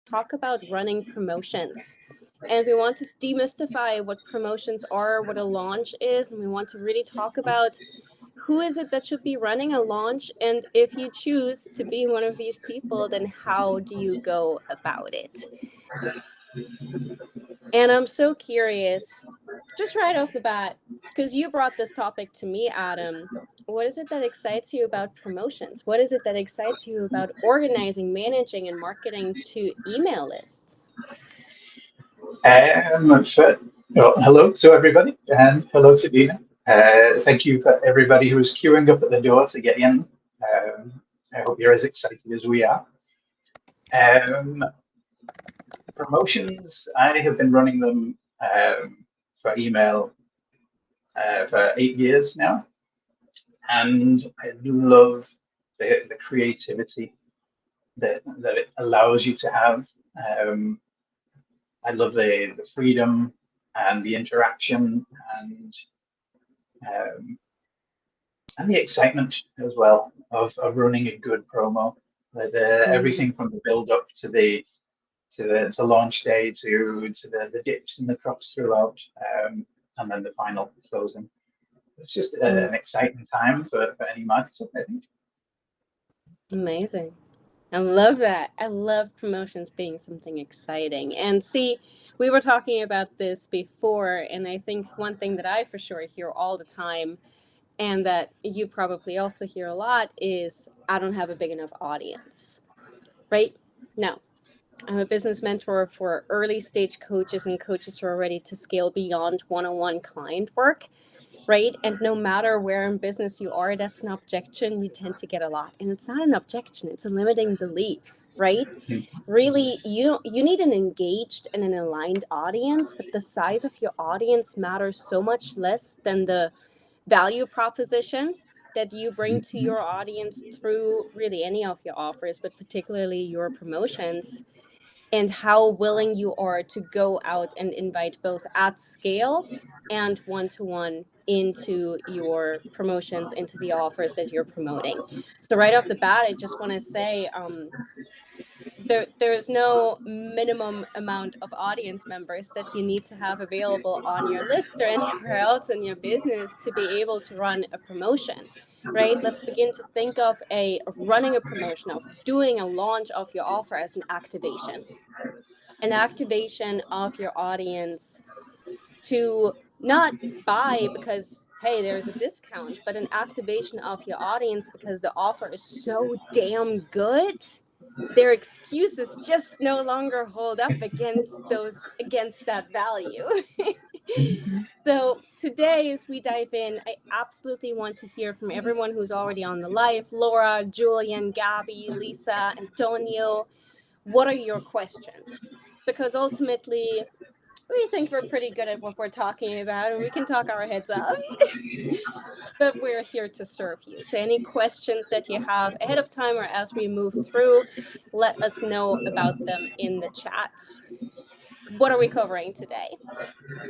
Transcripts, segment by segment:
talk about running promotions. And we want to demystify what promotions are, what a launch is, and we want to really talk about who is it that should be running a launch, and if you choose to be one of these people, then how do you go about it? And I'm so curious, just right off the bat, because you brought this topic to me, Adam. What is it that excites you about promotions? What is it that excites you about organizing, managing, and marketing to email lists? Well, hello to everybody, and hello to Dina. Thank you for everybody who is queuing up at the door to get in. I hope you're as excited as we are. Um, Promotions, I have been running them for email for 8 years now, and I love the creativity that it allows you to have. Um, I love the freedom and the interaction um, and the excitement as well of running a good promo. Mm. Everything from the build up to the launch day to the dips and the drops throughout, and then the final closing. It's just Mm. an exciting time for any marketer, I think. Amazing. I love that. I love promotions being something exciting. And see, we were talking about this before, and I think one thing that I for sure hear all the time, and that you probably also hear a lot, is I don't have a big enough audience, right? No. I'm a business mentor for early stage coaches and coaches who are ready to scale beyond one on one client work, right? And no matter where in business you are, that's an objection you tend to get a lot. And it's not an objection, it's a limiting belief, right? Really, you need an engaged and an aligned audience, but the size of your audience matters so much less than the value proposition that you bring to your audience through really any of your offers, but particularly your promotions, and how willing you are to go out and invite both at scale and one to one into your promotions, into the offers that you're promoting. So, right off the bat, I just want to say, there's no minimum amount of audience members that you need to have available on your list or anywhere else in your business to be able to run a promotion, right? Let's begin to think of running a promotion, of doing a launch of your offer as an activation of your audience to not buy because hey there's a discount, but an activation of your audience because the offer is so damn good their excuses just no longer hold up against that value. So today, as we dive in, I absolutely want to hear from everyone who's already on the live: Laura, Julian, Gabby, Lisa, Antonio. What are your questions? Because ultimately we think we're pretty good at what we're talking about and we can talk our heads off. But we're here to serve you. So any questions that you have ahead of time or as we move through, let us know about them in the chat. What are we covering today?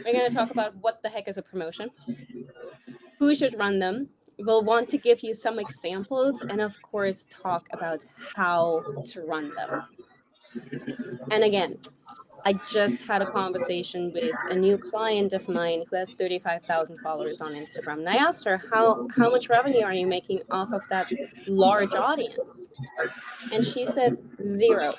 We're going to talk about what the heck is a promotion, who should run them. We'll want to give you some examples and, of course, talk about how to run them. And again, I just had a conversation with a new client of mine who has 35,000 followers on Instagram. And I asked her, how much revenue are you making off of that large audience? And she said, zero.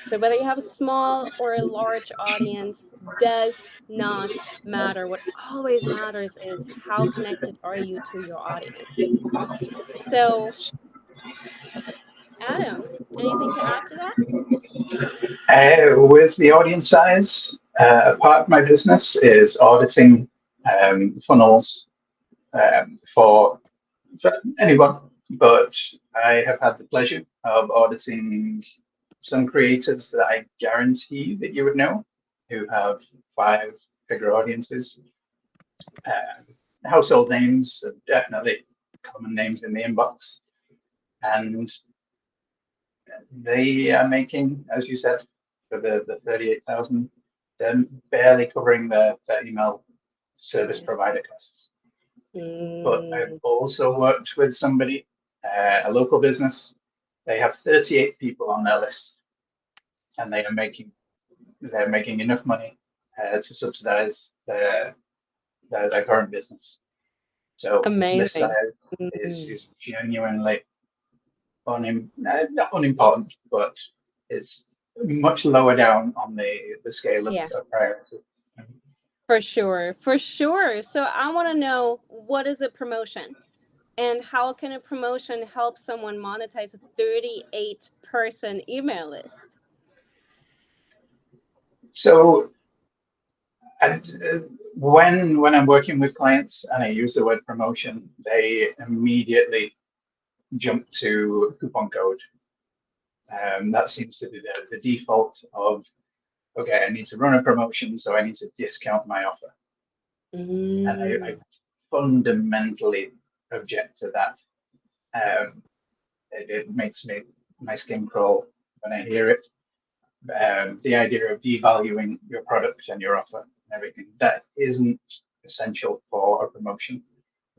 So whether you have a small or a large audience does not matter. What always matters is how connected are you to your audience. So, Adam, anything to add to that? With the audience size, part of my business is auditing funnels for anyone, but I have had the pleasure of auditing some creators that I guarantee that you would know who have five-figure audiences. Household names, definitely common names in the inbox. And they are making, as you said, for the 38,000, they're barely covering their email service provider costs. But I've Mm, also worked with somebody, a local business. They have 38 people on their list. and they're making enough money to subsidize their current business. So list Amazing. size Mm. is genuinely not unimportant, but it's much lower down on the scale Yeah, of priority. for sure. For sure. So I want to know, what is a promotion? And how can a promotion help someone monetize a 38-person email list? So and, when I'm working with clients and I use the word promotion, they immediately jump to coupon code. That seems to be the default of, okay, I need to run a promotion, so I need to discount my offer. And I Mm. fundamentally object to that. Um, it makes my skin crawl when I hear it. The idea of devaluing your product and your offer and everything, that isn't essential for a promotion.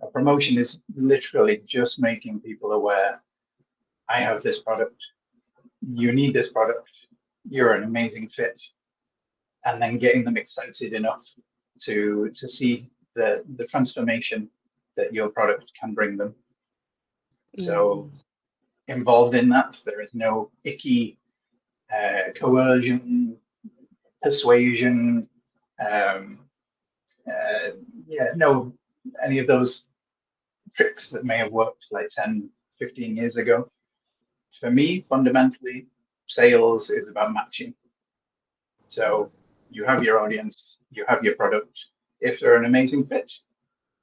A promotion is literally just making people aware, I have this product, you need this product, you're an amazing fit, and then getting them excited enough to see the transformation that your product can bring them. So Mm. involved in that, there is no icky coercion, persuasion, um, uh, yeah, no, any of those tricks that may have worked like 10, 15 years ago. For me, fundamentally, sales is about matching. So you have your audience, you have your product. If they're an amazing fit,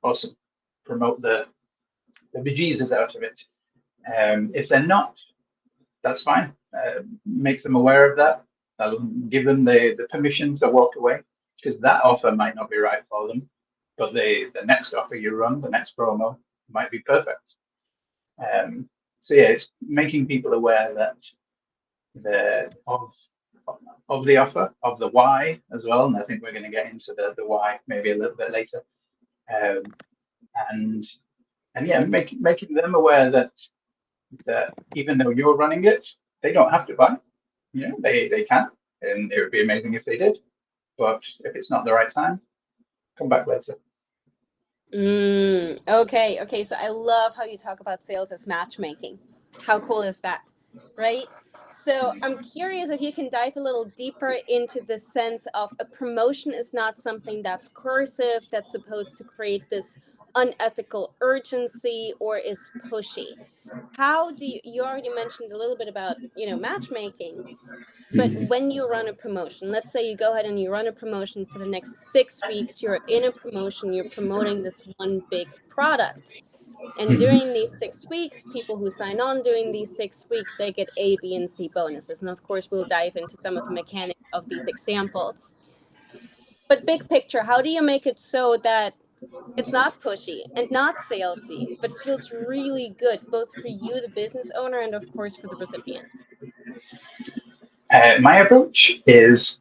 awesome. Promote the bejesus out of it. If they're not, that's fine. Make them aware of that. I'll give them the permission to walk away because that offer might not be right for them, but the next offer you run, the next promo might be perfect. Um, so yeah, it's making people aware that the of the offer, of the why as well. And I think we're going to get into the why maybe a little bit later. Um, and and yeah, making them aware that even though you're running it, they don't have to buy. You know, they can, and it would be amazing if they did. But if it's not the right time, come back later. Mm. Okay. Okay. So I love how you talk about sales as matchmaking. How cool is that? Right? So I'm curious if you can dive a little deeper into the sense of a promotion is not something that's coercive, that's supposed to create this unethical urgency or is pushy. How do you already mentioned a little bit about, matchmaking, but when you run a promotion, let's say you go ahead and you run a promotion for the next 6 weeks, you're in a promotion, you're promoting this one big product. And during these 6 weeks, people who sign on during these 6 weeks, they get A, B, and C bonuses. And of course, we'll dive into some of the mechanics of these examples. But big picture, how do you make it so that it's not pushy and not salesy, but feels really good, both for you, the business owner, and of course for the recipient? My approach is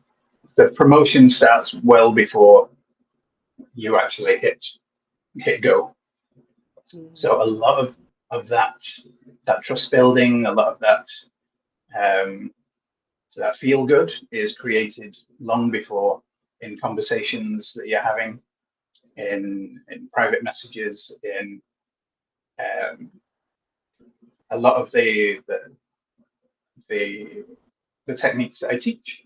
the promotion starts well before you actually hit go. So a Mm. lot of that trust building, a lot of um, that feel good is created long before in conversations that you're having, in private messages, in um, a lot of the the techniques that I teach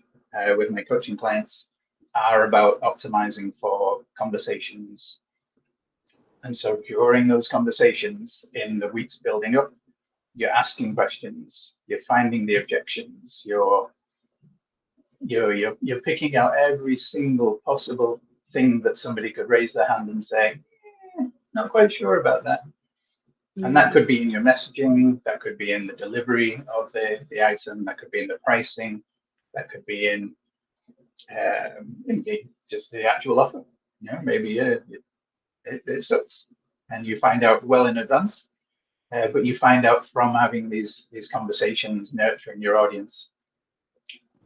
with my coaching clients are about optimizing for conversations. And so during those conversations, in the weeks building up, you're asking questions, you're finding the objections, you're picking out every single possible thing that somebody could raise their hand and say, not quite sure about that. And that could Mm. be in your messaging, that could be in the delivery of the item, that could be in the pricing, that could be in just the actual offer. You know, maybe it sucks, and you find out well in advance. But you find out from having these conversations, nurturing your audience,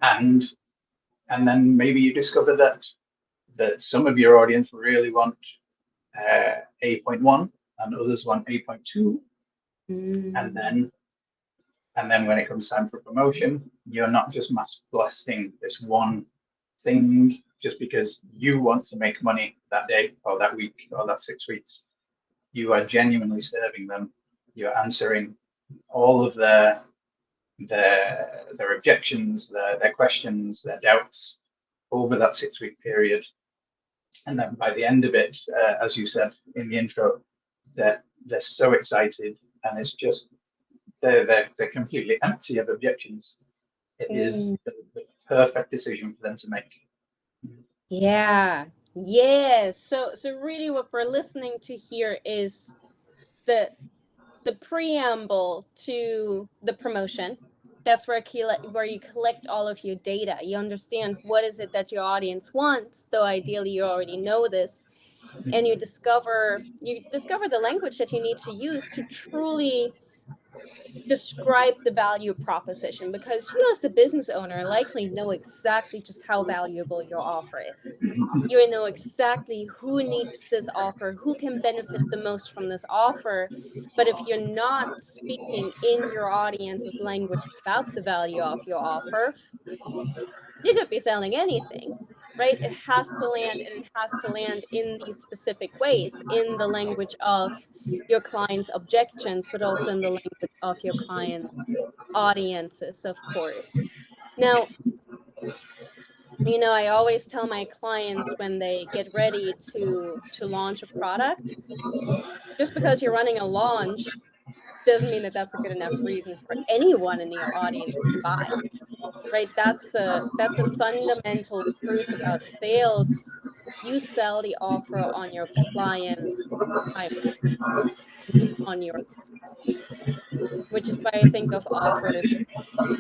and and then maybe you discover that some of your audience really want 8.1 and others want 8.2, and Mm. then And then when it comes time for promotion, you're not just mass blasting this one thing just because you want to make money that day or that week or that 6 weeks. You are genuinely serving them. You're answering all of their objections, their questions, their doubts over that 6 week period. And then by the end of it, as you said in the intro, they're so excited, and it's just they're completely empty of objections. It is the perfect decision for them to make. Yeah. Yes. So really what we're listening to here is the the preamble to the promotion. That's where you collect all of your data. You understand what is it that your audience wants, though ideally you already know this, and you discover the language that you need to use to truly describe the value proposition, because you as the business owner likely know exactly just how valuable your offer is. You know exactly who needs this offer, who can benefit the most from this offer. But if you're not speaking in your audience's language about the value of your offer, you could be selling anything, right? It has to land, and it has to land in these specific ways, in the language of your client's objections, but also in the language of your client's audiences, of course. Now, I always tell my clients when they get ready to launch a product, just because you're running a launch doesn't mean that that's a good enough reason for anyone in your audience to buy, right? That's a fundamental truth about sales. You sell the offer on your client's time, on your, which is why I think of offers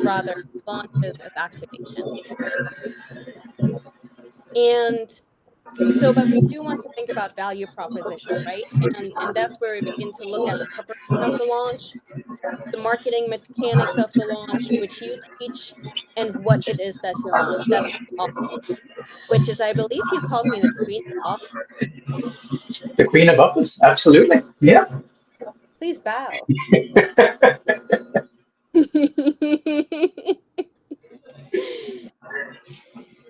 rather launches as activation. And so, but we do want to think about value proposition, right? And that's where we begin to look at the preparation of the launch, the marketing mechanics of the launch, which you teach, and what it is that you launch. That's the offer, which is, I believe you called me the queen of offers. The queen of offers, absolutely. Yeah. Please bow.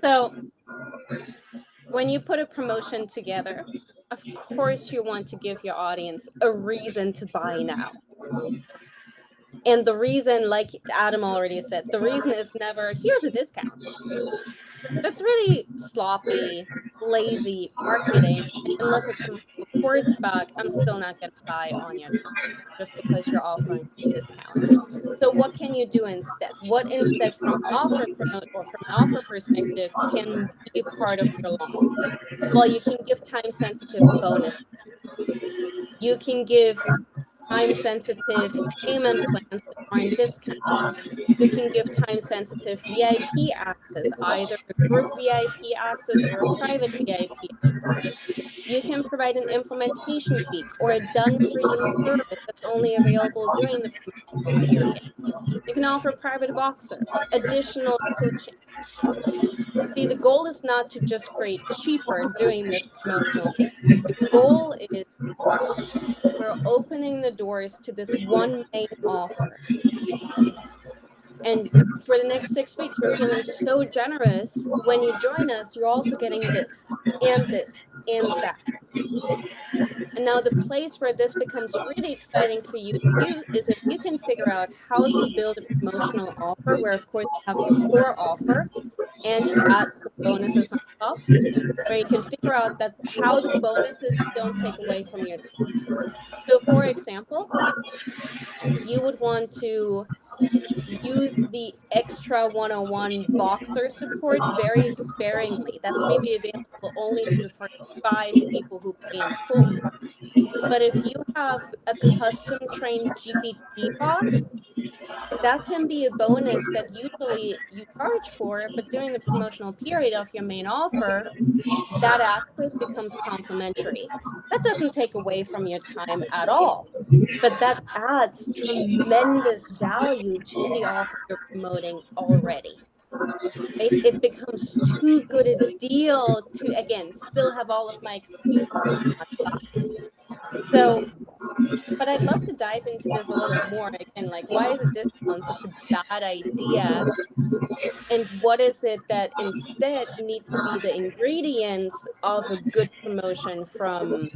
So, when you put a promotion together, of course you want to give your audience a reason to buy now. And the reason, like Adam already said, the reason is never, here's a discount. That's really sloppy, lazy marketing. Unless it's a course bug, I'm still not going to buy on your time just because you're offering a discount. So what can you do instead? What instead, from an offer promote or from an offer perspective, can be part of your launch? Well, you can give time sensitive bonus. You can give time sensitive payment plans that aren't discounted. You can give time sensitive VIP access, either a group VIP access or a private VIP. You can provide an implementation week or a done for you service that's only available during the promotional period. You can offer private Voxer, additional coaching. See, the goal is not to just create cheaper during this promotional period. The goal is we're opening the doors to this one main offer. And for the next 6 weeks, we're feeling so generous. When you join us, you're also getting this and this and that. And now the place where this becomes really exciting for you to do is if you can figure out how to build a promotional offer where, of course, you have your core offer and you add some bonuses on top, where you can figure out that how the bonuses don't take away from your. So, for example, you would want to use the extra 101 Voxer support very sparingly. That's maybe available only to the first 5 people who pay in full. But if you have a custom trained GPT bot, that can be a bonus that usually you charge for, but during the promotional period of your main offer, that access becomes complimentary. That doesn't take away from your time at all, but that adds tremendous value to the offer you're promoting already. Right? It becomes too good a deal to, again, still have all of my excuses to not buy. So But I'd love to dive into this a little more. Again, like, why is a discount such a bad idea? And what is it that instead need to be the ingredients of a good promotion from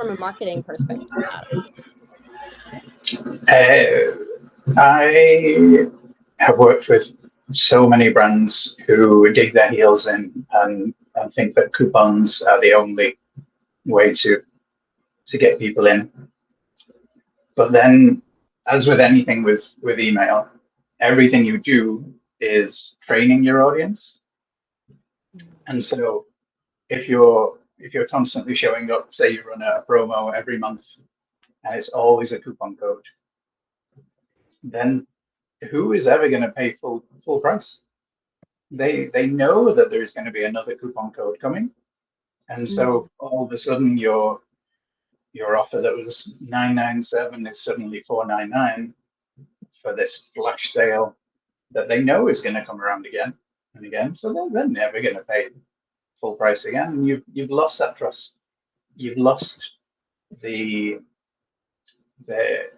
a marketing perspective, Adam? Uh, I have worked with so many brands who dig their heels in and think that coupons are the only way to get people in. But then, as with anything with email, everything you do is training your audience. And so if you're constantly showing up, say you run a promo every month and it's always a coupon code, then who is ever going to pay full price? They know that there's going to be another coupon code coming, and Mm, so all of a sudden your offer that was 997 is suddenly 499 for this flash sale that they know is going to come around again and again. So they're never going to pay full price again, and you've lost that trust. You've lost the the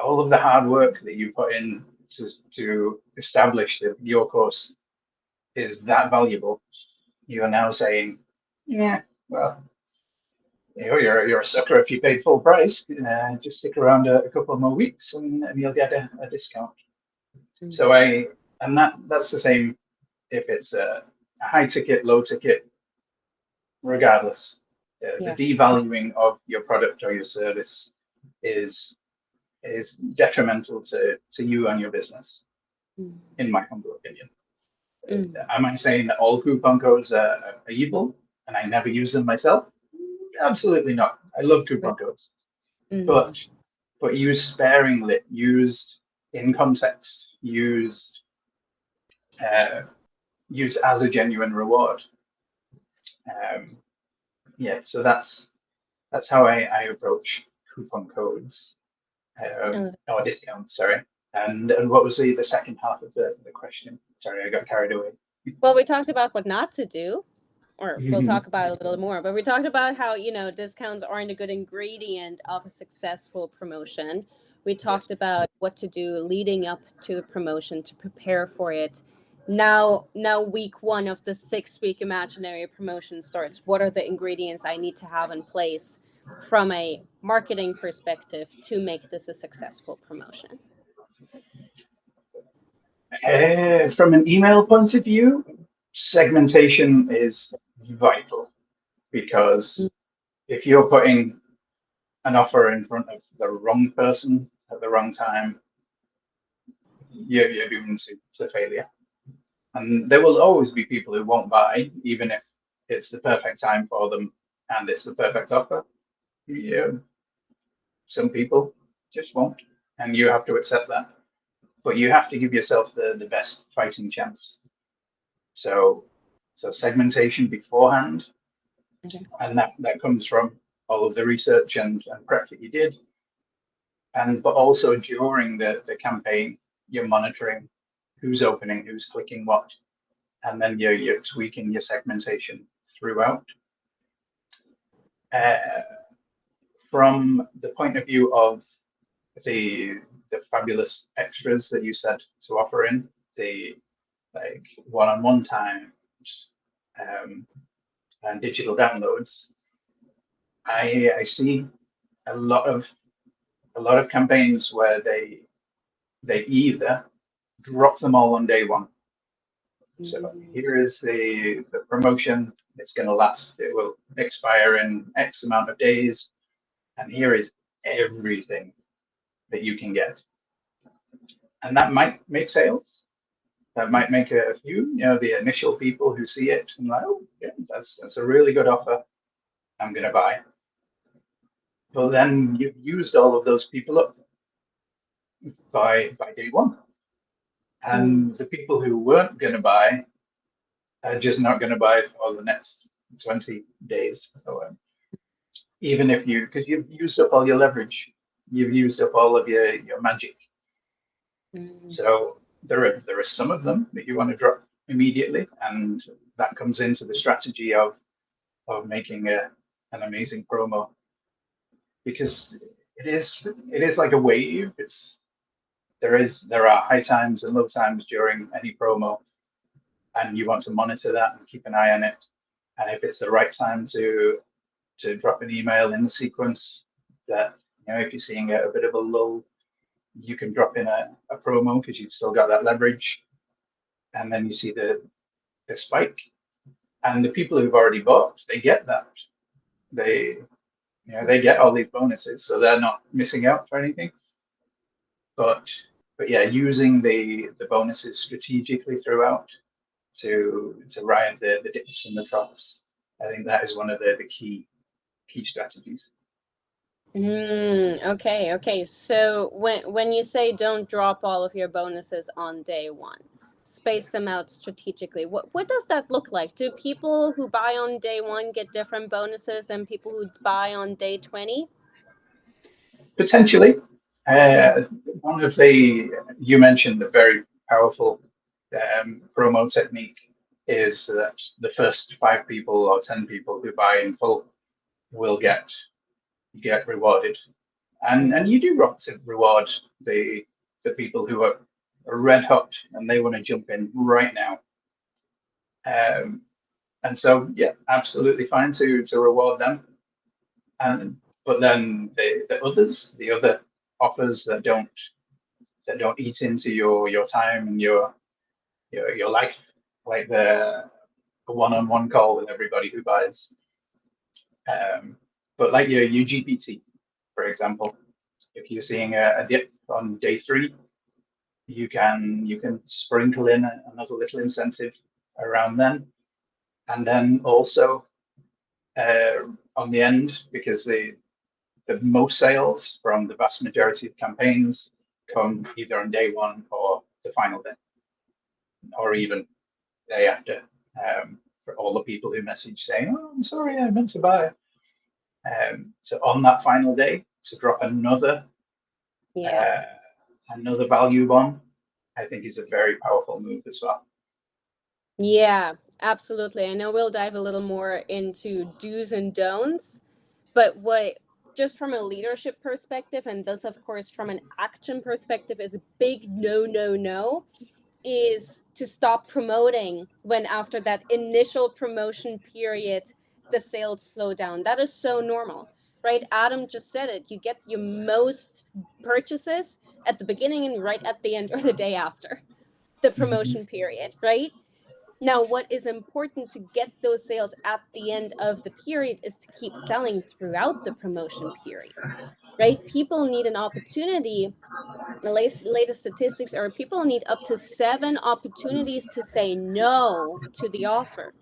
all of the hard work that you put in to establish that your course is that valuable. You are now saying, yeah, well, you're a sucker if you paid full price. Just stick around a couple more weeks and you'll get a discount. mm, So that's the same if it's a high ticket, low ticket, regardless. The yeah. devaluing of your product or your service is is detrimental to you and your business, Mm, in my humble opinion. mm, Am I saying that all coupon codes are evil and I never use them myself? Absolutely not. I love right. coupon codes, Mm, but used sparingly, used in context, uh, used as a genuine reward. Um, yeah, so that's how I approach coupon codes I love it. or discounts. Sorry. And what was the second half of the question? Sorry, I got carried away. Well, we talked about what not to do, or we'll Mhm. talk about it a little more, but we talked about how, discounts aren't a good ingredient of a successful promotion. We talked Yes. about what to do leading up to the promotion to prepare for it. Now week one of the 6 week imaginary promotion starts. What are the ingredients I need to have in place from a marketing perspective to make this a successful promotion? From an email point of view, segmentation is vital because if you're putting an offer in front of the wrong person at the wrong time, you're doomed to failure. And there will always be people who won't buy, even if it's the perfect time for them and it's the perfect offer. Yeah, some people just won't, and you have to accept that. But you have to give yourself the best fighting chance. So segmentation beforehand, Okay. and that comes from all of the research and prep that you did, and but also during the campaign, you're monitoring who's opening, who's clicking what, and then you're tweaking your segmentation throughout. Uh, from the point of view of the fabulous extras that you said to offer in, the like one-on-one time um, and digital downloads, I see a lot of campaigns where they either drop them all on day one. So Mm, here is the promotion. It's going to last. It will expire in X amount of days, and here is everything that you can get. And that might make sales. That might make a few. The initial people who see it and like, oh, yeah, that's a really good offer. I'm going to buy. But then you've used all of those people up by day one. mm, And the people who weren't going to buy are just not going to buy for the next 20 days. So, even if because you've used up all your leverage, you've used up all of your magic. mm, So there are some of them that you want to drop immediately, and that comes into the strategy of making an amazing promo. because it is like a wave. There are high times and low times during any promo, and you want to monitor that and keep an eye on it. And if it's the right time to drop an email in the sequence, that if you're seeing a bit of a lull, you can drop in a promo because you've still got that leverage, and then you see the spike. And the people who've already bought, they get that. They they get all these bonuses, so they're not missing out for anything. But yeah, using the bonuses strategically throughout to ride the dips and the troughs, I think that is one of the key strategies. Okay, okay. So when you say don't drop all of your bonuses on day one, space them out strategically. What does that look like? Do people who buy on day one get different bonuses than people who buy on day 20? Potentially, Mm, one of the you mentioned a very powerful promo technique is that the first 5 people or 10 people who buy in full will get rewarded, and you do want to reward the people who are red hot and they want to jump in right now. Um, and so yeah, absolutely fine to reward them. And but then the others, the other offers that don't eat into your time and your life, like the one-on-one call with everybody who buys. But like your GPT, for example, if you're seeing a dip on day 3, you can sprinkle in another little incentive around then, and then also on the end, because the most sales from the vast majority of campaigns come either on day 1 or the final day, or even day after. For all the people who message saying, "Oh, I'm sorry, I meant to buy." So on that final day, to drop yeah. uh, another value bomb, I think is a very powerful move as well. Yeah, absolutely. I know we'll dive a little more into do's and don'ts, but what just from a leadership perspective, and thus of course from an action perspective, is a big no, no, no, is to stop promoting when after that initial promotion period the sales slow down. That is so normal, right? Adam just said it. You get your most purchases at the beginning and right at the end or the day after the Mhm. promotion period, right? Now, what is important to get those sales at the end of the period is to keep selling throughout the promotion period, right? People need an opportunity. The latest statistics are people need up to 7 opportunities to say no to the offer.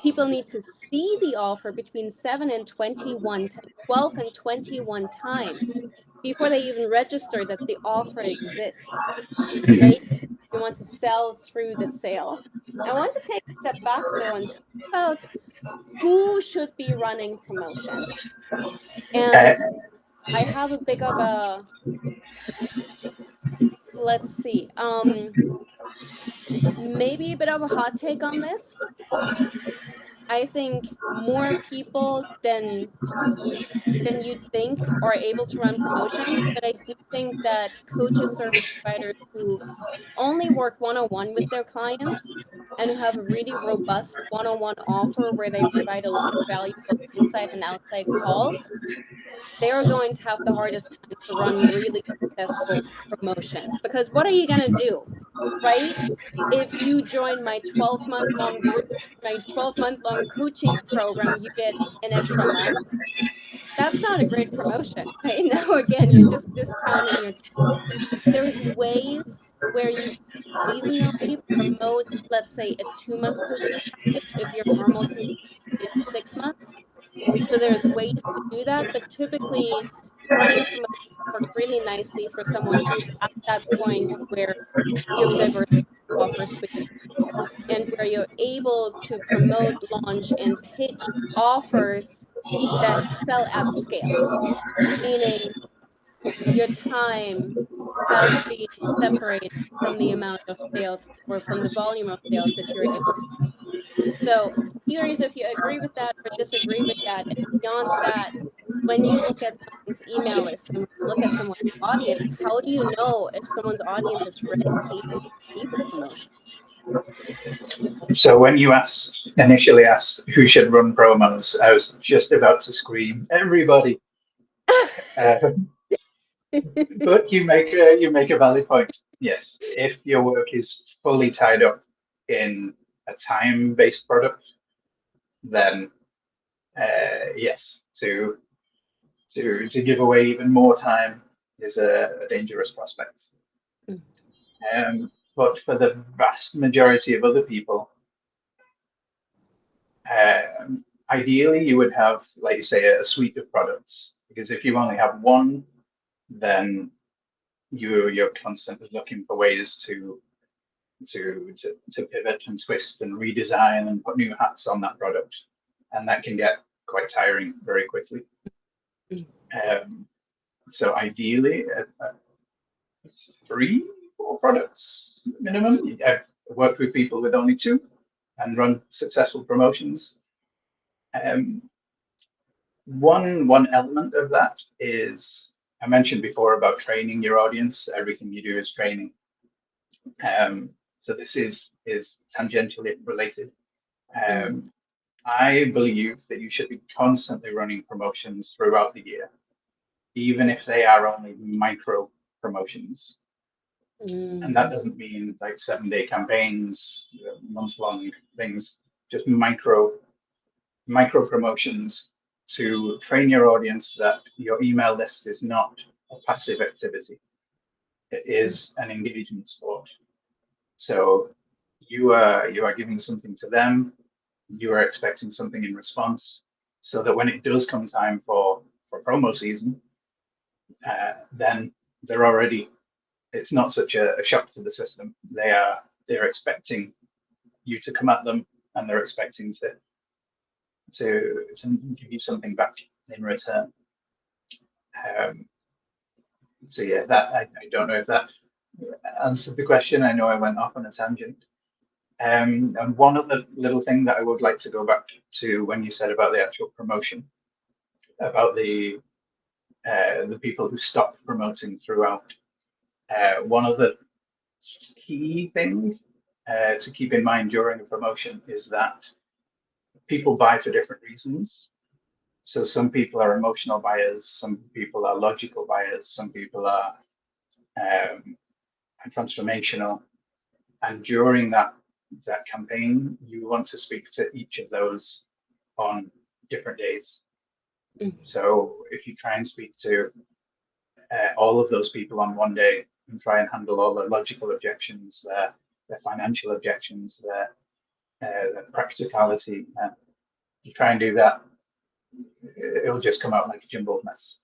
People need to see the offer between 7 and 12 and 21 times before they even register that the offer exists, right? You want to sell through the sale. I want to take a step back though and talk about who should be running promotions. Uh, And I have a bit of a, let's see, maybe a bit of a hot take on this. I think more people than you'd think are able to run promotions, but I do think that coaches, service providers who only work one-on-one with their clients and who have a really robust one-on-one offer where they provide a lot of valuable inside and outside calls, they are going to have the hardest time to run really successful promotions. Because what are you going to do, right? If you join my 12-month long group, my 12-month long coaching program, you get an extra month. That's not a great promotion, right? Now, again, you're just discounting your time. There's ways where you can seasonally promote, let's say, a 2-month coaching package if your normal commitment is 6 months. So there's ways to do that, but typically running promotions works really nicely for someone who's at that point where you have diverse offer suite and where you're able to promote, launch, and pitch offers that sell at scale, meaning your time has been separated from the amount of sales or from the volume of sales that you're able to. So curious if you agree with that or disagree with that. And beyond that, when you look at someone's email list and when you look at someone's audience, how do you know if someone's audience is ready to even receive a promotion? So when you initially asked who should run promos, I was just about to scream, everybody. Uh, but you make a valid point. Yes, if your work is fully tied up in a time-based product, then yes, to give away even more time is a dangerous prospect. But for the vast majority of other people, ideally you would have, like you say, a suite of products. Because if you only have one, then you're constantly looking for ways to pivot and twist and redesign and put new hats on that product, and that can get quite tiring very quickly. Um, so ideally, three, four products minimum. I've worked with people with only two and run successful promotions. Um, one element of that is I mentioned before about training your audience. Everything you do is training. So this is tangentially related. Um, I believe that you should be constantly running promotions throughout the year, even if they are only micro promotions. And that doesn't mean like 7-day campaigns, month-long things, just micro promotions to train your audience that your email list is not a passive activity. It is an engagement sport. So you are giving something to them, you are expecting something in response, so that when it does come time for promo season, then they're already. It's not such a shock to the system. They're expecting you to come at them, and they're expecting to give you something back in return. Um, so yeah, that I don't know if that answered the question. I know I went off on a tangent. And one other little thing that I would like to go back to when you said about the actual promotion, about the people who stopped promoting throughout. One of the key things to keep in mind during a promotion is that people buy for different reasons. So some people are emotional buyers, some people are logical buyers, some people are um, transformational. And during that campaign, you want to speak to each of those on different days. So if you try and speak to all of those people on one day and try and handle all the logical objections, their financial objections, their practicality, you try and do that, it'll just come out like a jumbled mess.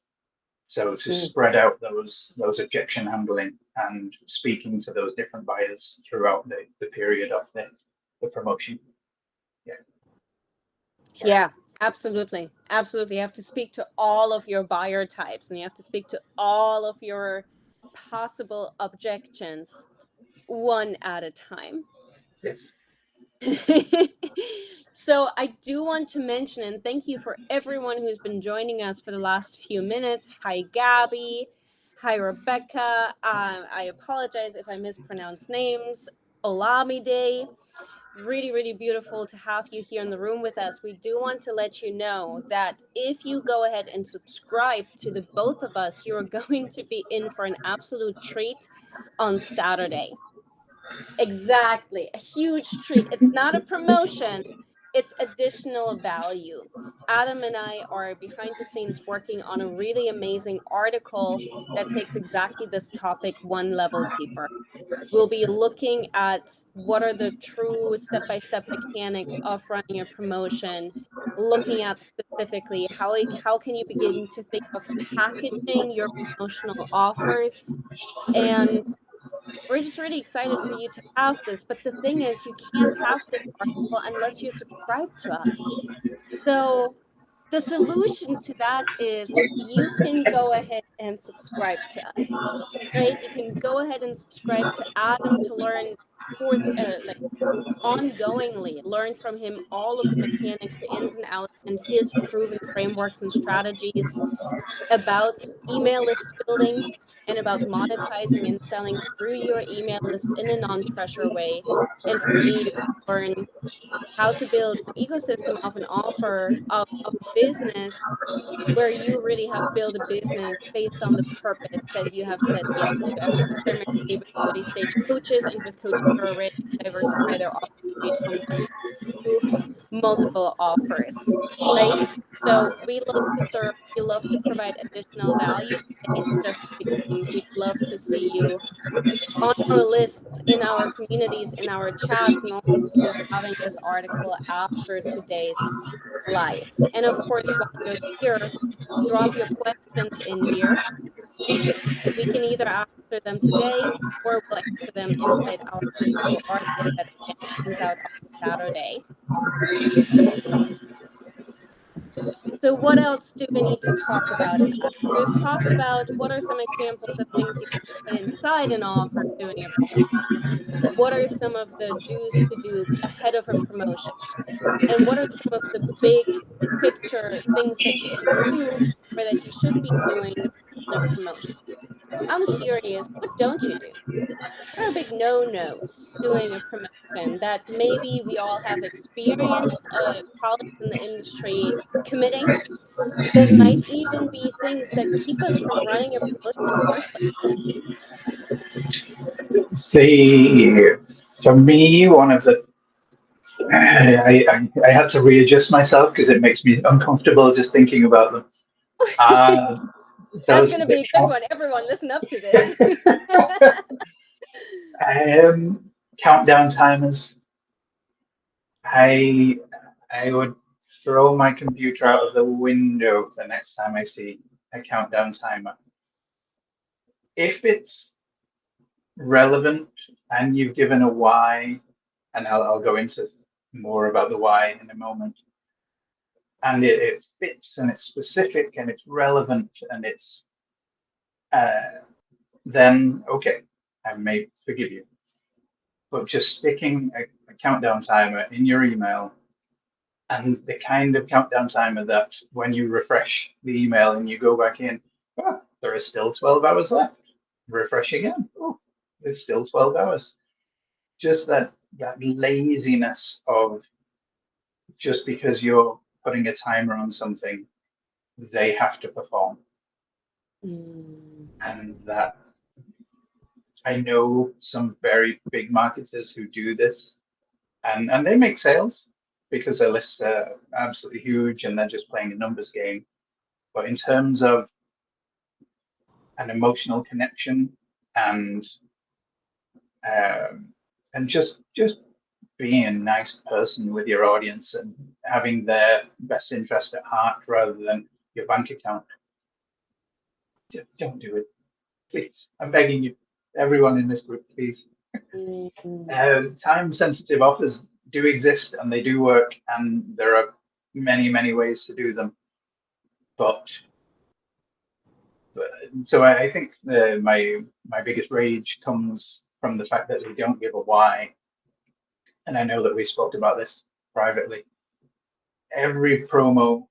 So to spread out those objection handling and speaking to those different buyers throughout the period of the promotion. Yeah. Yeah, absolutely. Absolutely. You have to speak to all of your buyer types and you have to speak to all of your possible objections one at a time. Yes. So I do want to mention, and thank you for everyone who's been joining us for the last few minutes. Hi, Gabby. Hi, Rebecca. I apologize if I mispronounce names. Olamide. Really, really beautiful to have you here in the room with us. We do want to let you know that if you go ahead and subscribe to the both of us, you are going to be in for an absolute treat on Saturday. Exactly. A huge treat. It's not a promotion, it's additional value. Adam and I are behind the scenes working on a really amazing article that takes exactly this topic one level deeper. We'll be looking at what are the true step-by-step mechanics of running a promotion, looking at specifically how can you begin to think of packaging your promotional offers, and we're just really excited for you to have this. But the thing is, you can't have this article unless you subscribe to us. So the solution to that is you can go ahead and subscribe to us, right? You can go ahead and subscribe to Adam to learn forth, like ongoingly learn from him all of the mechanics, the ins and outs, and his proven frameworks and strategies about email list building and about monetizing and selling through your email list in a non-pressure way. And for me, you can learn how to build the ecosystem of an offer of a business where you really have built a business based on the purpose that you have said yes to. I work primarily with early stage coaches and with coaches who are ready to diversify their offer suite from one to multiple offers, right? So we love to serve, we love to provide additional value. Today's just the beginning. We'd love to see you on our lists, in our communities, in our chats, and also see you having this article after today's live. And of course, while you're here, drop your questions in here. We can either answer them today or we'll answer them inside our virtual article that again comes out on Saturday. So what else do we need to talk about in that? We've talked about what are some examples of things you can put inside an offer doing a promotion. What are some of the do's to do ahead of a promotion? And what are some of the big picture things that you can do or that you should be doing in a promotion? I'm curious, what don't you do? What are big no-nos doing a promotion that maybe we all have experienced colleagues in the industry committing, that might even be things that keep us from running a promotion in the first place? See, for me, one of the I had to readjust myself because it makes me uncomfortable just thinking about them. Uh, That's those going to the be a good one. Everyone, listen up to this. countdown timers. I I would throw my computer out of the window the next time I see a countdown timer. If it's relevant and you've given a why, and I'll go into more about the why in a moment, and it fits and it's specific and it's relevant and it's then okay, I may forgive you. But just sticking a countdown timer in your email, and the kind of countdown timer that when you refresh the email and you go back in, oh, there is still 12 hours left. Refresh again. Oh, there's still 12 hours. Just that laziness of just because you're putting a timer on something, they have to perform. Mm. And that I know some very big marketers who do this, and they make sales because their lists are absolutely huge and they're just playing a numbers game. But in terms of an emotional connection and um, just being a nice person with your audience and having their best interest at heart rather than your bank account, don't do it, please. I'm begging you, everyone in this group, please. Mm. Time sensitive offers do exist and they do work, and there are many ways to do them. But, but so I think my biggest rage comes from the fact that they don't give a why. And I know that we spoke about this privately. Every promo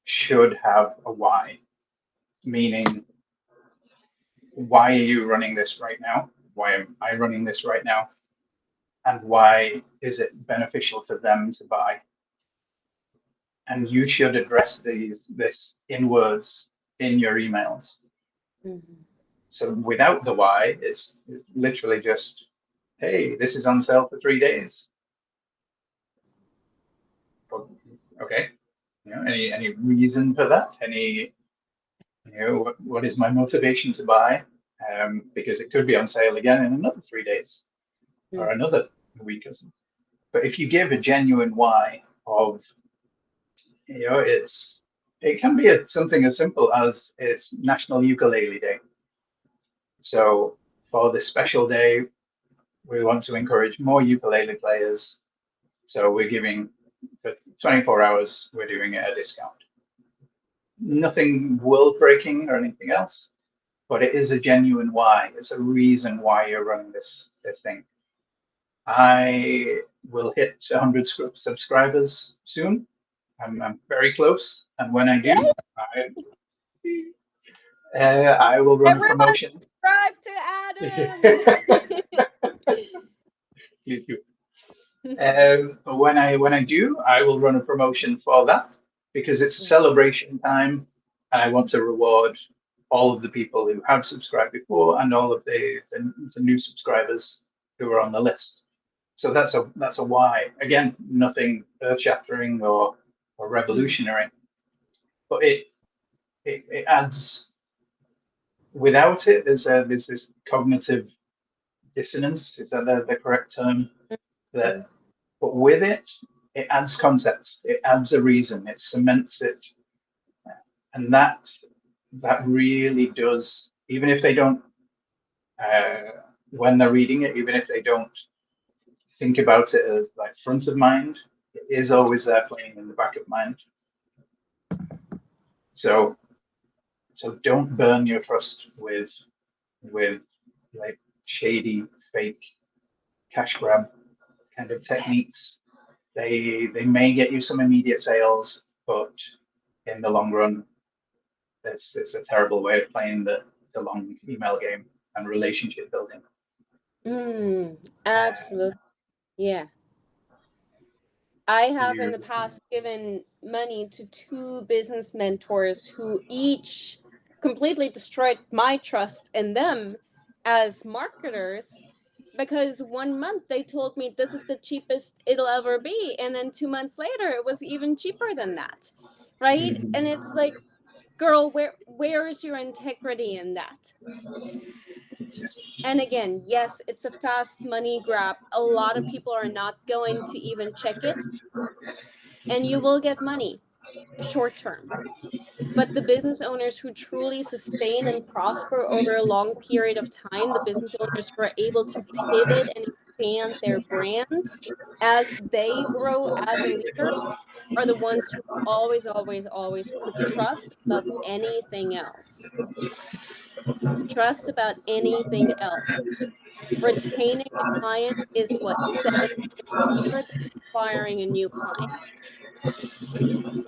should have a why, meaning why are you running this right now? Why am I running this right now? And why is it beneficial for them to buy? And you should address this in words in your emails. Mhm. So without the why, it's literally just, hey, this is on sale for 3 days. Okay, any reason for that? Any, what is my motivation to buy? Because it could be on sale again in another 3 days or Mm. another week or something. But if you give a genuine why of, it can be something as simple as it's National Ukulele Day. So for this special day, we want to encourage more ukulele players. So we're giving for 24 hours, we're doing it at a discount. Nothing world breaking or anything else, but it is a genuine why. It's a reason why you're running this thing. I will hit 100 subscribers soon. I'm very close, and when I Yay! do, I will run a Everyone promotion. subscribe to Adam. Please do. But when I do, I will run a promotion for that because it's a celebration time, and I want to reward all of the people who have subscribed before and all of the new subscribers who are on the list. So that's a why. Again, nothing earth-shattering or revolutionary, but it adds. Without it, there's this cognitive dissonance. Is that the correct term? That, but with it, it adds context. It adds a reason. It cements it, and that really does. Even if they don't, when they're reading it, even if they don't think about it as like front of mind, it is always there playing in the back of mind. So don't burn your trust with like shady, fake cash grab kind of techniques. They may get you some immediate sales, but in the long run, it's a terrible way of playing the long email game and relationship building. Absolutely. Yeah. I have in the You past given money to two business mentors who each completely destroyed my trust in them as marketers because 1 month they told me this is the cheapest it'll ever be, and then 2 months later it was even cheaper than that. Right? And it's like, girl, where is your integrity in that? And again, yes, it's a fast money grab. A lot of people are not going to even check it, and you will get money short term. But the business owners who truly sustain and prosper over a long period of time, the business owners who are able to pivot and expand their brand as they grow as a leader, are the ones who always, always, always put trust above anything else. Trust about anything else. Retaining a client is what 7 times cheaper than acquiring a new client.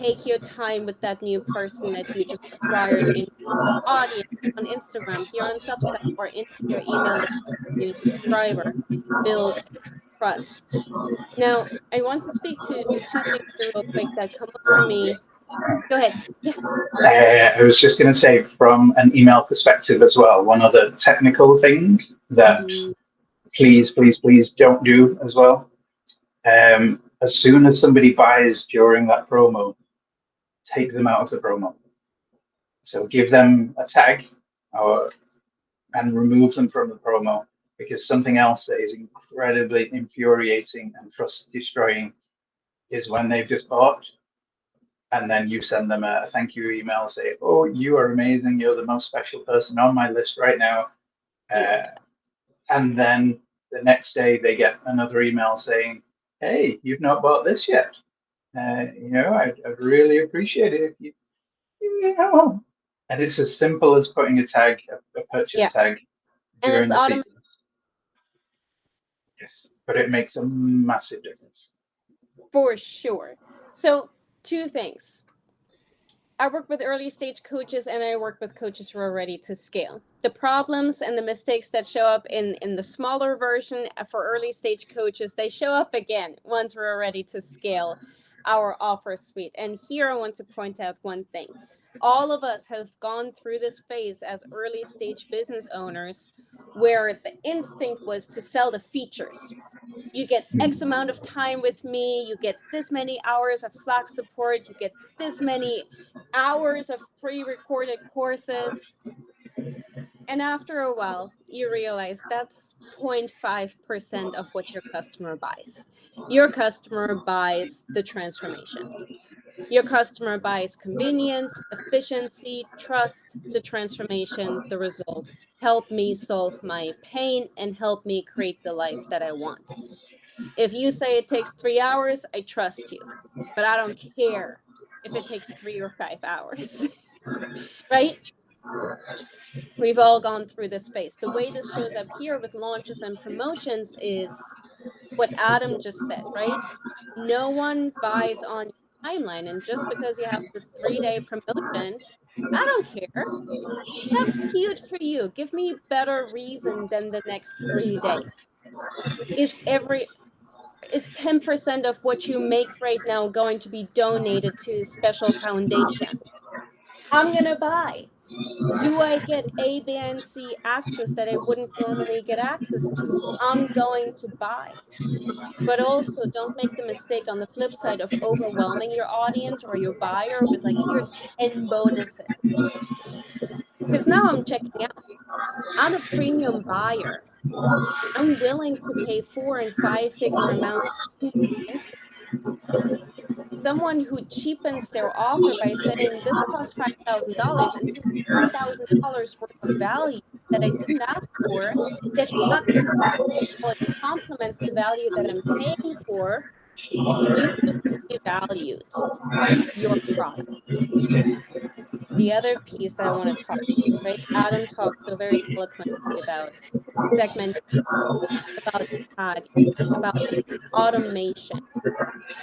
Take your time with that new person that you just acquired in your audience, on Instagram, here on Substack, or into your email list, new subscriber. Build trust. Now, I want to speak to two things here real quick that come up for me. Go ahead. Yeah. I was just going to say, from an email perspective as well, one other technical thing that Mm, please, please, please don't do as well. As soon as somebody buys during that promo, take them out of the promo. So give them a tag or, and remove them from the promo, because something else that is incredibly infuriating and trust destroying is when they've just bought and then you send them a thank you email, say, oh, you are amazing, you're the most special person on my list right now. yeah. And then the next day they get another email saying, hey, you've not bought this yet. I'd really appreciate it if you know. And it's as simple as putting a tag, a purchase Yeah. tag And it's during the automatic. sequence. Yes, but it makes a massive difference. For sure. So, two things. I work with early stage coaches and I work with coaches who are ready to scale. The problems and the mistakes that show up in the smaller version for early stage coaches, they show up again once we're ready to scale our offer suite. And here I want to point out one thing. All of us have gone through this phase as early stage business owners where the instinct was to sell the features. You get X amount of time with me, you get this many hours of Slack support, you get this many hours of pre-recorded courses. And after a while, you realize that's 0.5% of what your customer buys. Your customer buys the transformation. Your customer buys convenience, efficiency, trust, the transformation, the result. Help me solve my pain and help me create the life that I want. If you say it takes 3 hours, I trust you, but I don't care if it takes 3 or 5 hours, right? We've all gone through this phase. The way this shows up here with launches and promotions is what Adam just said, right? No one buys on your timeline. And just because you have this 3-day promotion, I don't care. That's cute for you. Give me better reason than the next 3 days. Is 10% of what you make right now going to be donated to a special foundation? I'm gonna buy. Do I get A, B, and C access that I wouldn't normally get access to? I'm going to buy. But also, don't make the mistake on the flip side of overwhelming your audience or your buyer with like, here's 10 bonuses. Because now I'm checking out. I'm a premium buyer. I'm willing to pay 4 and 5-figure amounts to mentor. Someone who cheapens their offer by saying this costs $5,000 and here's $10,000 worth of value that I didn't ask for, that you're not giving me, it complements the value that I'm paying for, you've just devalued your product. The other piece that I want to talk about, right? Adam talked so very eloquently about segmentation, about tagging, about automation,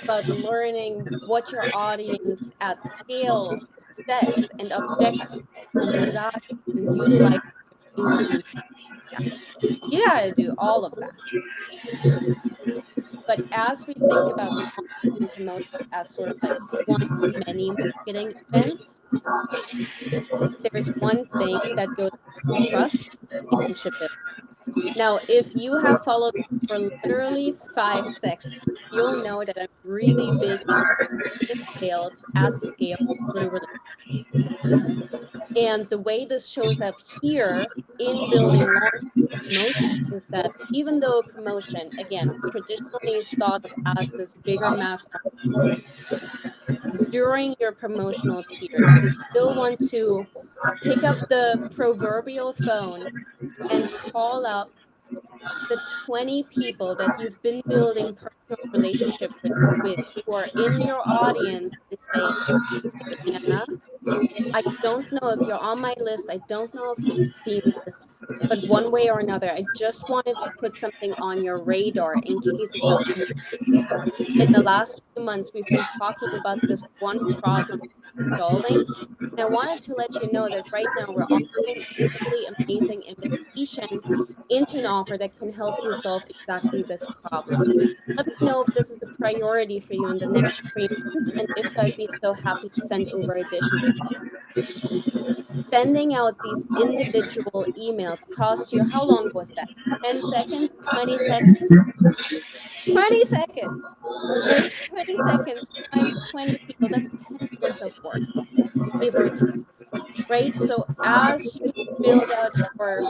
about learning what your audience at scale says and objects and desires and utilize language and speech. You gotta do all of that. But as we think about launches and promotions as sort of like one of many marketing events, there's one thing that goes to trust, relationship building. Now, if you have followed me for literally 5 seconds, you'll know that I'm really big in sales at scale through relationships. And the way this shows up here in building launch promotions is that even though a promotion, again, traditionally is thought of as this bigger mass during your promotional period, you still want to pick up the proverbial phone and call up the 20 people that you've been building personal relationship with who are in your audience and say, hey, Anna, I don't know if you're on my list. I don't know if you've seen this, but one way or another, I just wanted to put something on your radar in case it's of interest. In the last few months, we've been talking about this one problem solving. And I wanted to let you know that right now we're offering a really amazing invitation into an offer that can help you solve exactly this problem. Let me know if this is a priority for you in the next 3 months. And if so, I'd be so happy to send over additional help. Sending out these individual emails cost you, how long was that? 10 seconds, 20 seconds, 20 seconds, right? 20 seconds times 20 people, that's 10 minutes of work, give or take, right? So as you build out your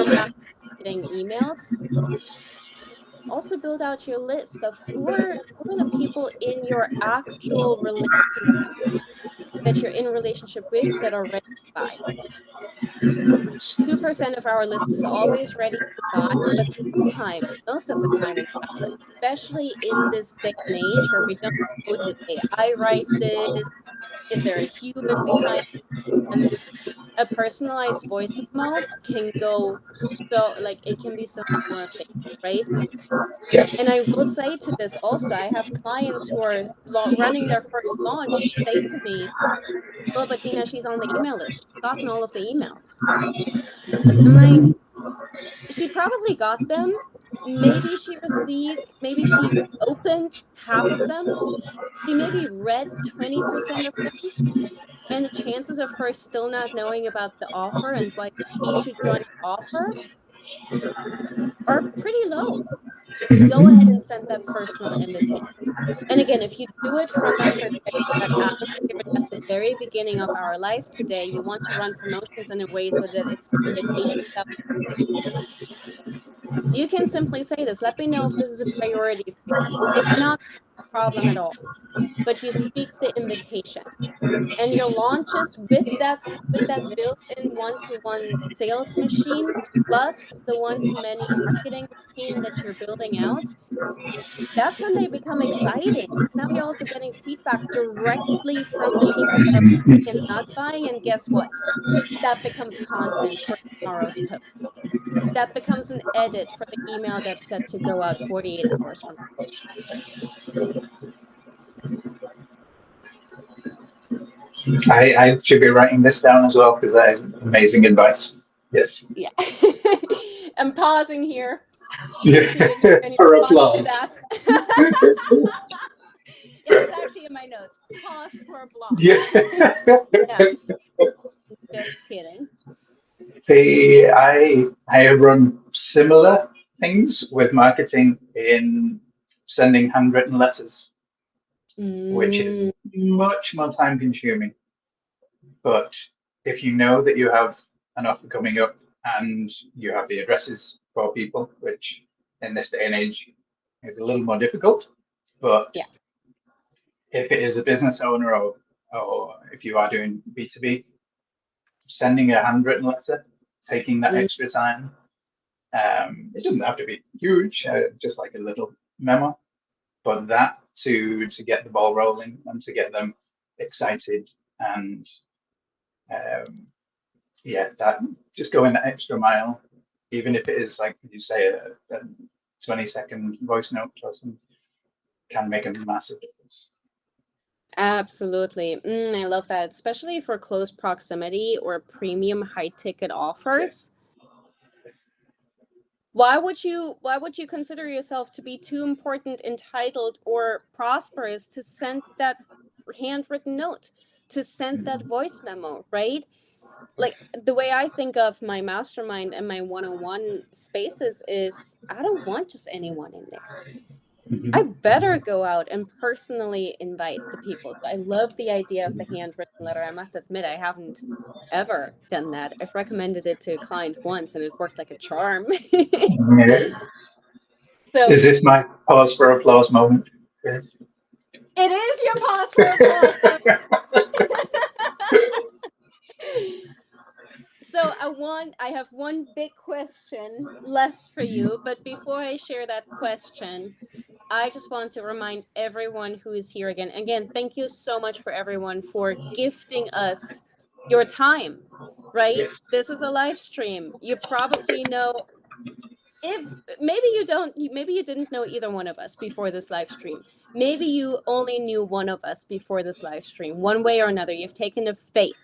marketing emails, also build out your list of who are the people in your actual relationship that you're in relationship with that are ready to buy. 2% of our list is always ready to buy, but sometimes, most of the time, in fact, especially in this day and age where we don't know, did AI write this? Is there a human behind it? And a personalized voice memo can go so, like, it can be so much more efficient, right? Yeah. And I will say to this also, I have clients who are running their first launch say to me, well, but Dina, she's on the email list. She's gotten all of the emails. I'm like, she probably got them. Maybe she opened half of them. She maybe read 20% of them. And the chances of her still not knowing about the offer and why she should join the offer are pretty low. Go ahead and send that personal invitation. And again, if you do it from that perspective that Adam shared at the very beginning of our life today, you want to run promotions in a way so that it's an invitation. You can simply say this. Let me know if this is a priority for you. If not, problem at all. But you tweak the invitation and your launches with that built-in one-to-one sales machine plus the one-to-many marketing machine that you're building out. That's when they become exciting. Now you're also getting feedback directly from the people that are buying and not buying, and guess what? That becomes content for tomorrow's post. That becomes an edit for the email that's set to go out 48 hours from I should be writing this down as well because that is amazing advice. Yes. now. Yeah. I'm pausing here to Yeah. see if you have any For response to applause. that. Yeah, it's actually in my notes. Pause for applause. Yeah. No, just kidding. See, I run similar things with marketing in sending handwritten letters, which is Mm, much more time consuming. But if you know that you have an offer coming up and you have the addresses for people, which in this day and age is a little more difficult, but yeah. if it is a business owner or if you are doing B2B, sending a handwritten letter, taking that Mm, extra time, it doesn't have to be huge, just like a little memo, but that to get the ball rolling and to get them excited and um, yeah, that just going that extra mile, even if it is like you say a 20-second voice note or something, can make a massive difference. absolutely. I love that, especially for close proximity or premium high ticket Yeah. offers. Why would you consider yourself to be too important, entitled, or prosperous to send that handwritten note, to send that voice memo, right? Like the way I think of my mastermind and my one-on-one spaces is I don't want just anyone in there. I Mhm. better go out and personally invite the people. So I love the idea of the handwritten letter. I must admit, I haven't ever done that. I've recommended it to a client once and it worked like a charm. Yeah. So Is this my pause for applause moment? Yes. it is your pause for applause. So I have one big question left for you, but before I share that question, I just want to remind everyone who is here again, thank you so much for everyone for gifting us your time, right? Yes. This is a live stream. You probably know, if maybe you didn't know either one of us before this live stream. Maybe you only knew one of us before this live stream. One way or another, you've taken a faith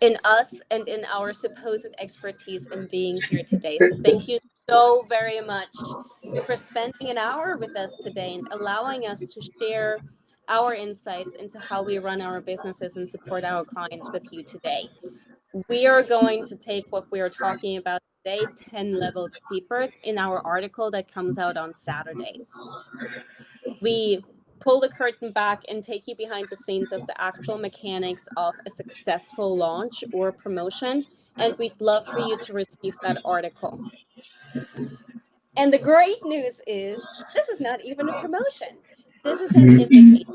in us and in our supposed expertise in being here today. So thank you so very much for spending an hour with us today and allowing us to share our insights into how we run our businesses and support our clients with you today. We are going to take what we are talking about today 10 levels deeper in our article that comes out on Saturday. We pull the curtain back and take you behind the scenes of the actual mechanics of a successful launch or promotion. And we'd love for you to receive that article. And the great news is this is not even a promotion. This is an invitation.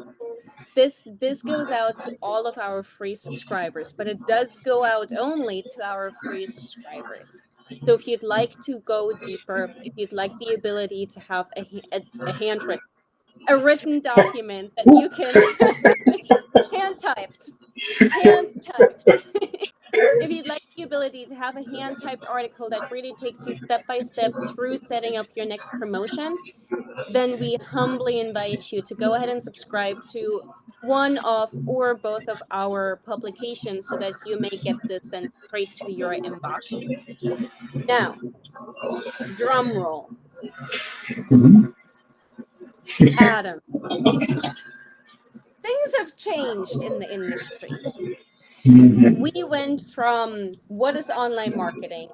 This goes out to all of our free subscribers, but it does go out only to our free subscribers. So if you'd like to go deeper, if you'd like the ability to have a handwritten, a written document that you can hand typed, hand typed. If you'd like the ability to have a hand typed article that really takes you step by step through setting up your next promotion, then we humbly invite you to go ahead and subscribe to one of or both of our publications so that you may get this sent straight to your inbox. Now, drum roll. Adam, things have changed in the industry. We went from what is online marketing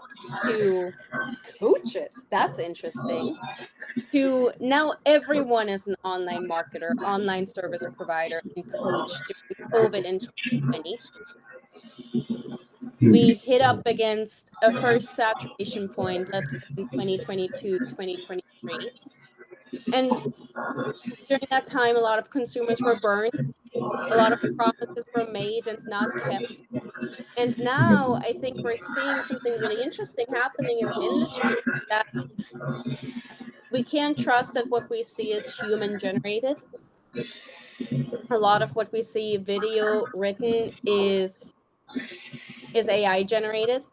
to coaches. That's interesting. To now everyone is an online marketer, online service provider, and coach during COVID in 2020. We hit up against a first saturation point, let's say in 2022, 2023. And During that time, a lot of consumers were burned, a lot of promises were made and not kept. And now I think we're seeing something really interesting happening in the industry, that we can't trust that what we see is human generated. A lot of what we see video written is AI generated.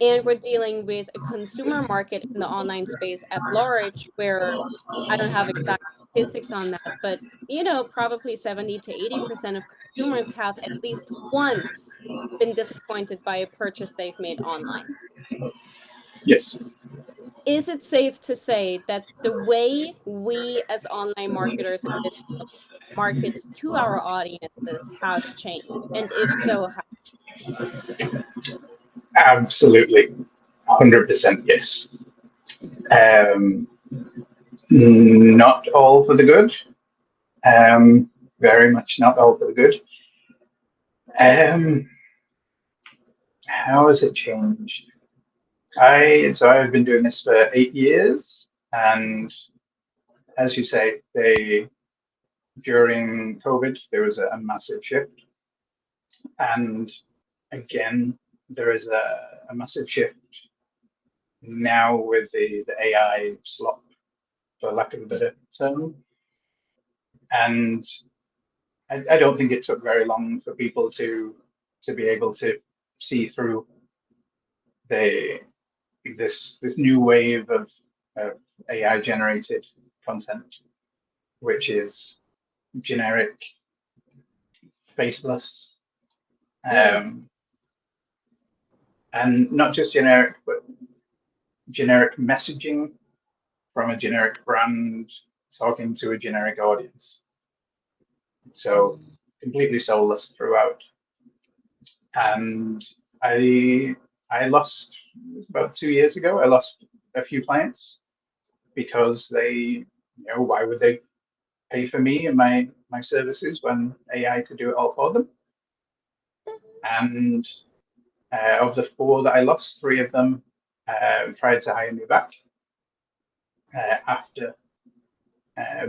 And we're dealing with a consumer market in the online space at large where I don't have exact statistics on that, but probably 70 to 80% of consumers have at least once been disappointed by a purchase they've made online. Yes. Is it safe to say that the way we as online marketers and business markets to our audiences has changed? And if so, how? Absolutely. 100% yes. Um, Not all for the good. Very much not all for the good. Um, how has it changed? I've been doing this for 8 years, and as you say, during COVID there was a massive shift, and again there is a massive shift now with the AI slop, for lack of a better term. And I don't think it took very long for people to be able to see through the this new wave of AI generated content, which is generic, faceless, Mm, um, and not just generic, but generic messaging from a generic brand talking to a generic audience. So mm, completely soulless throughout. And I I lost, it was about 2 years ago. I lost a few clients because why would they pay for me and my services when AI could do it all for them? And of the four that I lost, three of them tried to hire me back after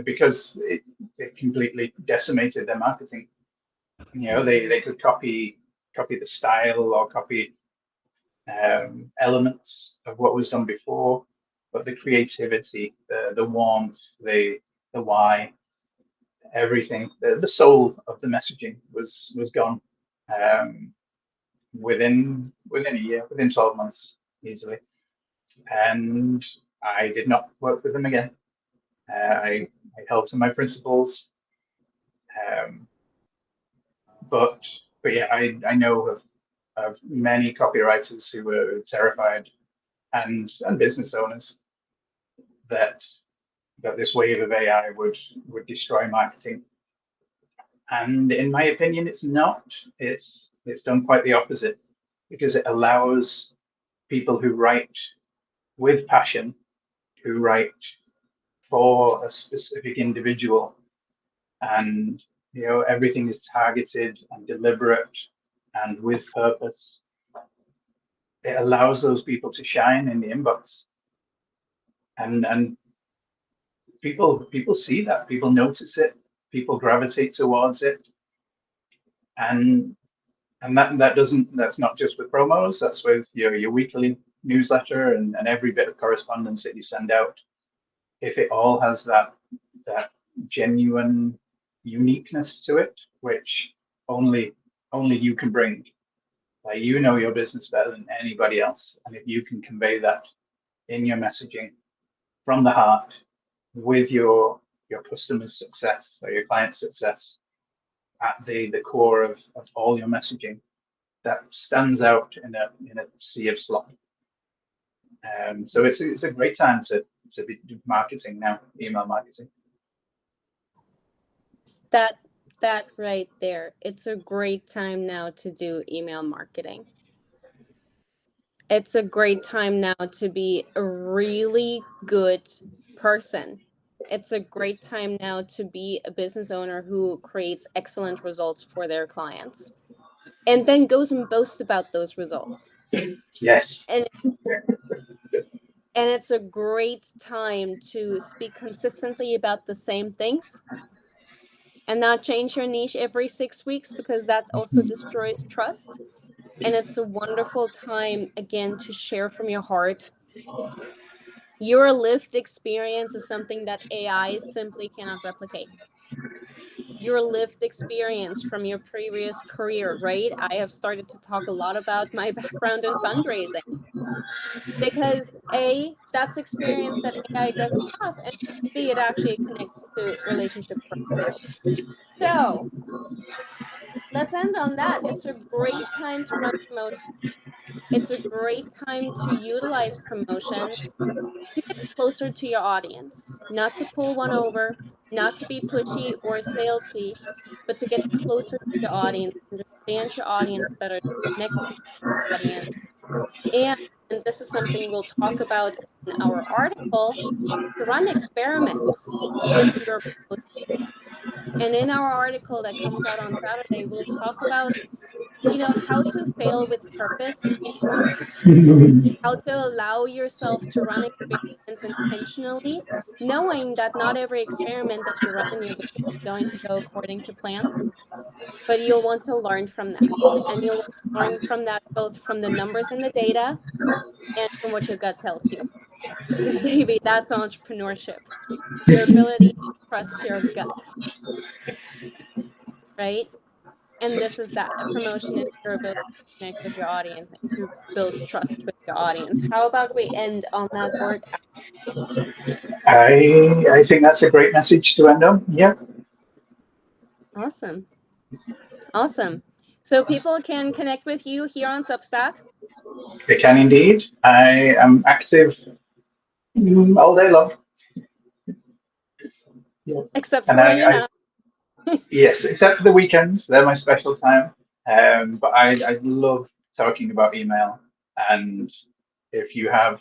because it completely decimated their marketing. They could copy the style or copy elements of what was done before, but the creativity, the warmth, the why, everything, the soul of the messaging was gone um, within a year, within 12 months easily, and I did not work with them again. I held to my principles, um, but yeah, I know of many copywriters who were terrified, and business owners, that this wave of AI would destroy marketing. And in my opinion, it's not. It's done quite the opposite, because it allows people who write with passion, who write for a specific individual, and everything is targeted and deliberate and with purpose. It allows those people to shine in the inbox, and people see that, people notice it, people gravitate towards it, and that doesn't that's not just with promos, that's with your weekly newsletter, and every bit of correspondence that you send out. If it all has that genuine uniqueness to it, which only only you can bring, like your business better than anybody else, and if you can convey that in your messaging from the heart, with your customer's success or your client's success at the core of all your messaging, that stands out in a sea of slop. So it's a great time to be marketing now, email marketing. that that right there, it's a great time now to do email marketing. It's a great time now to be a really good person. It's a great time now to be a business owner who creates excellent results for their clients and then goes and boasts about those results. Yes. And And it's a great time to speak consistently about the same things and not change your niche every 6 weeks, because that also destroys trust. And it's a wonderful time, again, to share from your heart. Your lived experience is something that AI simply cannot replicate. Your lived experience from your previous career, right? I have started to talk a lot about my background in fundraising because A, that's experience that AI doesn't have, and B, it actually connects to relationships for sales. So let's end on that. It's a great time to run promotions. It's a great time to utilize promotions to get closer to your audience, not to pull one over, not to be pushy or salesy, but to get closer to your audience, understand your audience better, connect with your audience. And this is something we'll talk about in our article, to run experiments with your promotion. And in our article that comes out on Saturday, we'll talk about, how to fail with purpose, how to allow yourself to run experiments intentionally, knowing that not every experiment that you run in your business is going to go according to plan, but you'll want to learn from that. And you'll want to learn from that both from the numbers and the data and from what your gut tells you. Because, baby, that's entrepreneurship. Your ability to trust your gut, right? And this is that. A promotion is your ability to connect with your audience and to build trust with your audience. How about we end on that word? I think that's a great message to end on. Yeah. Awesome. Awesome. So people can connect with you here on Substack. They can indeed. I am active all day long. Yeah. Except And for when you're not. yes, except for the weekends, they're my special time. But I love talking about email. And if you have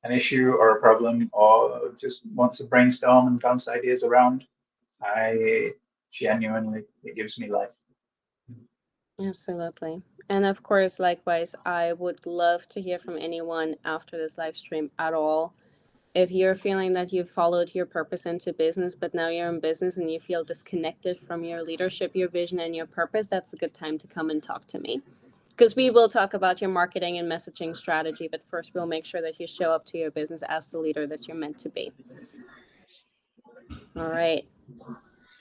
an issue or a problem or just want to brainstorm and bounce ideas around, I genuinely, it gives me life. Absolutely. And of course, likewise, I would love to hear from anyone after this live stream at all. If you're feeling that you've followed your purpose into business, but now you're in business and you feel disconnected from your leadership, your vision, and your purpose, that's a good time to come and talk to me. Because we will talk about your marketing and messaging strategy, but first we'll make sure that you show up to your business as the leader that you're meant to be. All right.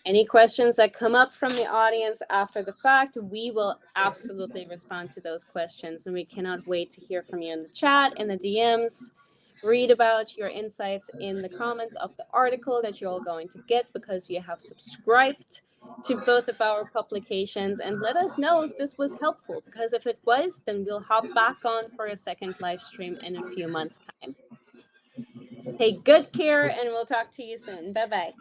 Any questions that come up from the audience after the fact, we will absolutely respond to those questions. And we cannot wait to hear from you in the chat, in the DMs, read about your insights in the comments of the article that you're all going to get because you have subscribed to both of our publications. And let us know if this was helpful, because if it was, then we'll hop back on for a second live stream in a few months' time. Take good care, and we'll talk to you soon. Bye-bye.